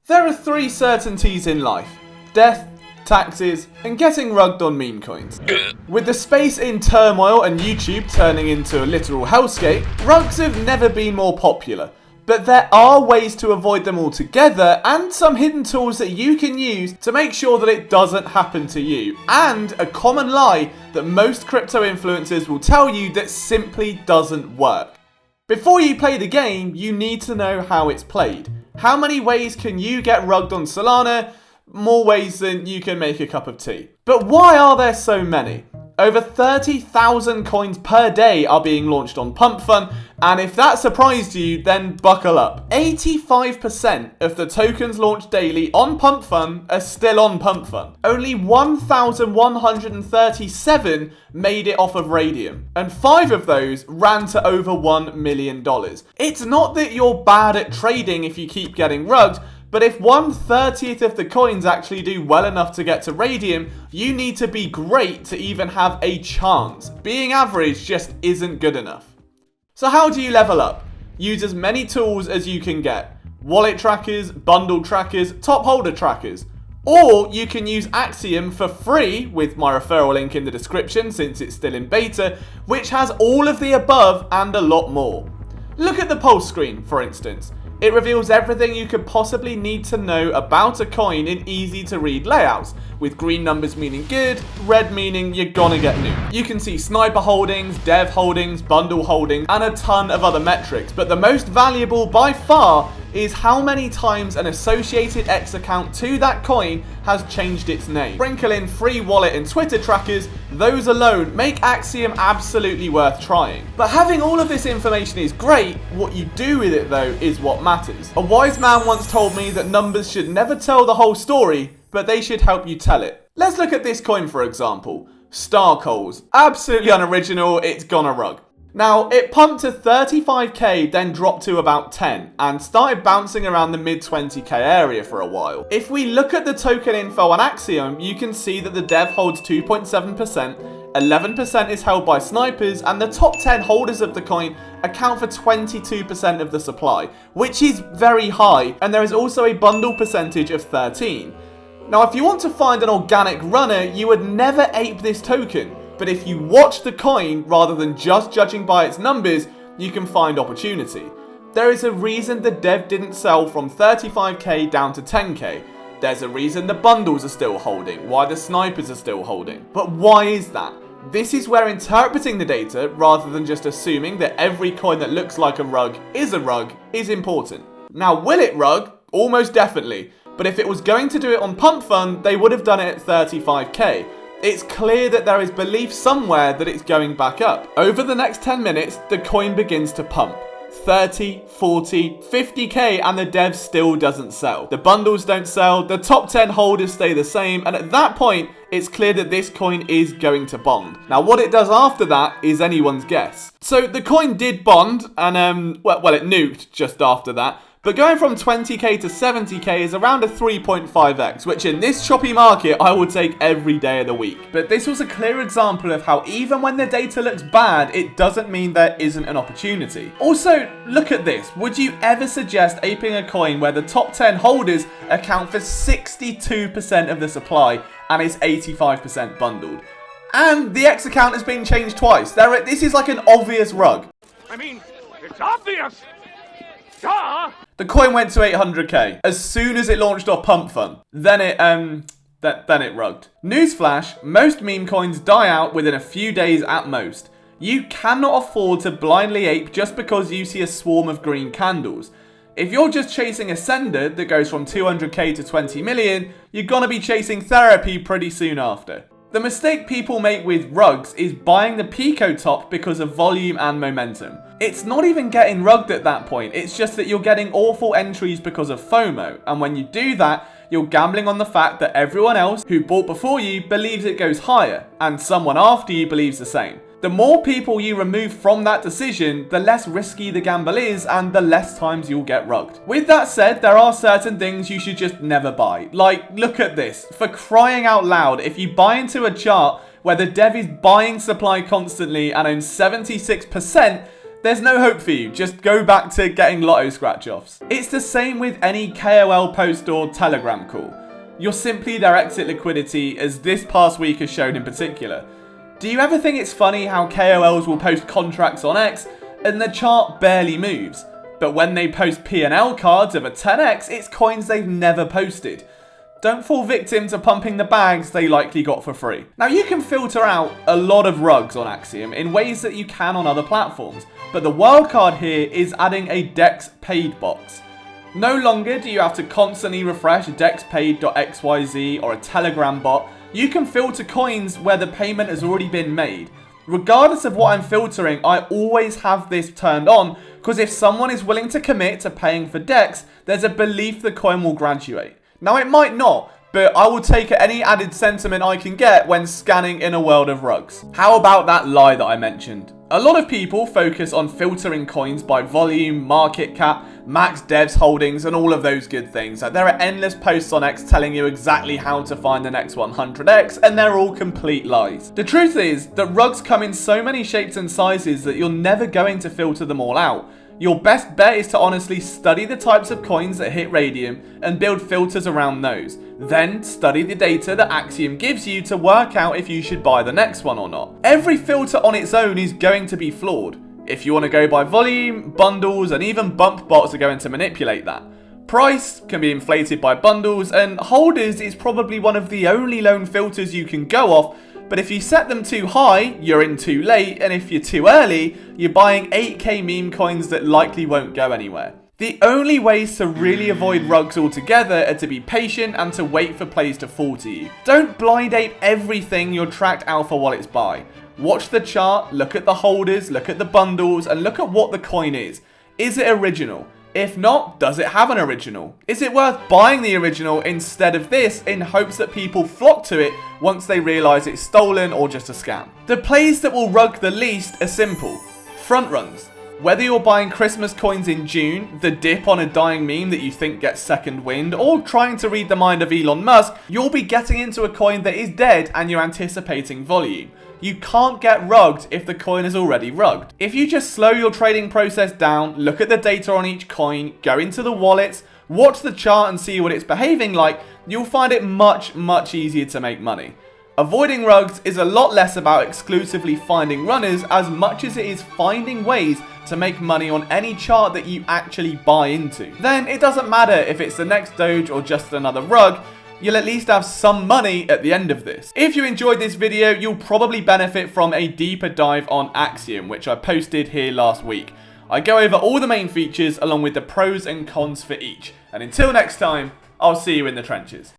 There are three certainties in life: death, taxes, and getting rugged on meme coins. With the space in turmoil and YouTube turning into a literal hellscape, rugs have never been more popular. But there are ways to avoid them altogether, and some hidden tools that you can use to make sure that it doesn't happen to you. And a common lie that most crypto influencers will tell you that simply doesn't work. Before you play the game, you need to know how it's played. How many ways can you get rugged on Solana? More ways than you can make a cup of tea. But why are there so many? Over 30,000 coins per day are being launched on Pumpfun, and if that surprised you, then buckle up. 85% of the tokens launched daily on Pumpfun are still on Pumpfun. Only 1,137 made it off of Radium, and 5 of those ran to over $1 million. It's not that you're bad at trading if you keep getting rugged, but if 1/30th of the coins actually do well enough to get to Radium, you need to be great to even have a chance. Being average just isn't good enough. So how do you level up? Use as many tools as you can get. Wallet trackers, bundle trackers, top holder trackers. Or you can use Axiom for free with my referral link in the description since it's still in beta, which has all of the above and a lot more. Look at the pulse screen, for instance. It reveals everything you could possibly need to know about a coin in easy to read layouts, with green numbers meaning good, red meaning you're gonna get new. You can see sniper holdings, dev holdings, bundle holdings, and a ton of other metrics, but the most valuable by far is how many times an associated X account to that coin has changed its name. Sprinkle in free wallet and Twitter trackers, those alone make Axiom absolutely worth trying. But having all of this information is great, what you do with it though is what matters. A wise man once told me that numbers should never tell the whole story, but they should help you tell it. Let's look at this coin for example. Star Coals. Absolutely unoriginal, it's gonna rug. Now, it pumped to 35k, then dropped to about 10, and started bouncing around the mid 20k area for a while. If we look at the token info on Axiom, you can see that the dev holds 2.7%, 11% is held by snipers, and the top 10 holders of the coin account for 22% of the supply, which is very high, and there is also a bundle percentage of 13. Now, if you want to find an organic runner, you would never ape this token. But if you watch the coin rather than just judging by its numbers, you can find opportunity. There is a reason the dev didn't sell from 35k down to 10k. There's a reason the bundles are still holding, why the snipers are still holding. But why is that? This is where interpreting the data, rather than just assuming that every coin that looks like a rug, is important. Now, will it rug? Almost definitely. But if it was going to do it on Pumpfun, they would have done it at 35k. It's clear that there is belief somewhere that it's going back up. Over the next 10 minutes, the coin begins to pump. 30, 40, 50k, and the dev still doesn't sell. The bundles don't sell, the top 10 holders stay the same, and at that point, it's clear that this coin is going to bond. Now, what it does after that is anyone's guess. So the coin did bond, and well, it nuked just after that. But going from 20k to 70k is around a 3.5x, which in this choppy market, I would take every day of the week. But this was a clear example of how even when the data looks bad, it doesn't mean there isn't an opportunity. Also, look at this. Would you ever suggest aping a coin where the top 10 holders account for 62% of the supply and is 85% bundled? And the X account has been changed twice. This is like an obvious rug. I mean, it's obvious. Duh! The coin went to 800k as soon as it launched off Pumpfun. Then it rugged. Newsflash, most meme coins die out within a few days at most. You cannot afford to blindly ape just because you see a swarm of green candles. If you're just chasing a sender that goes from 200k to 20 million, you're gonna be chasing therapy pretty soon after. The mistake people make with rugs is buying the Pico top because of volume and momentum. It's not even getting rugged at that point, it's just that you're getting awful entries because of FOMO, and when you do that, you're gambling on the fact that everyone else who bought before you believes it goes higher, and someone after you believes the same. The more people you remove from that decision, the less risky the gamble is and the less times you'll get rugged. With that said, there are certain things you should just never buy. Like, look at this. For crying out loud, if you buy into a chart where the dev is buying supply constantly and owns 76%, there's no hope for you. Just go back to getting lotto scratch-offs. It's the same with any KOL post or Telegram call. You're simply their exit liquidity, as this past week has shown in particular. Do you ever think it's funny how KOLs will post contracts on X and the chart barely moves? But when they post P&L cards of a 10x, it's coins they've never posted. Don't fall victim to pumping the bags they likely got for free. Now, you can filter out a lot of rugs on Axiom in ways that you can on other platforms, but the wildcard here is adding a DEX paid box. No longer do you have to constantly refresh dexpaid.xyz or a Telegram bot. You can filter coins where the payment has already been made. Regardless of what I'm filtering, I always have this turned on, because if someone is willing to commit to paying for DEX, there's a belief the coin will graduate. Now, it might not, but I will take any added sentiment I can get when scanning in a world of rugs. How about that lie that I mentioned? A lot of people focus on filtering coins by volume, market cap, max devs holdings, and all of those good things. Like, there are endless posts on X telling you exactly how to find the next 100x, and they're all complete lies. The truth is that rugs come in so many shapes and sizes that you're never going to filter them all out. Your best bet is to honestly study the types of coins that hit Radium and build filters around those. Then study the data that Axiom gives you to work out if you should buy the next one or not. Every filter on its own is going to be flawed. If you want to go by volume, bundles, and even bump bots are going to manipulate that. Price can be inflated by bundles, and holders is probably one of the only lone filters you can go off. But if you set them too high, you're in too late, and if you're too early, you're buying 8k meme coins that likely won't go anywhere. The only ways to really avoid rugs altogether are to be patient and to wait for plays to fall to you. Don't blind ape everything your tracked alpha wallets buy. Watch the chart, look at the holders, look at the bundles, and look at what the coin is. Is it original? If not, does it have an original? Is it worth buying the original instead of this in hopes that people flock to it once they realise it's stolen or just a scam? The plays that will rug the least are simple. Front runs. Whether you're buying Christmas coins in June, the dip on a dying meme that you think gets second wind, or trying to read the mind of Elon Musk, you'll be getting into a coin that is dead and you're anticipating volume. You can't get rugged if the coin is already rugged. If you just slow your trading process down, look at the data on each coin, go into the wallets, watch the chart and see what it's behaving like, you'll find it much easier to make money. Avoiding rugs is a lot less about exclusively finding runners as much as it is finding ways to make money on any chart that you actually buy into. Then it doesn't matter if it's the next Doge or just another rug, you'll at least have some money at the end of this. If you enjoyed this video, you'll probably benefit from a deeper dive on Axiom, which I posted here last week. I go over all the main features along with the pros and cons for each. And until next time, I'll see you in the trenches.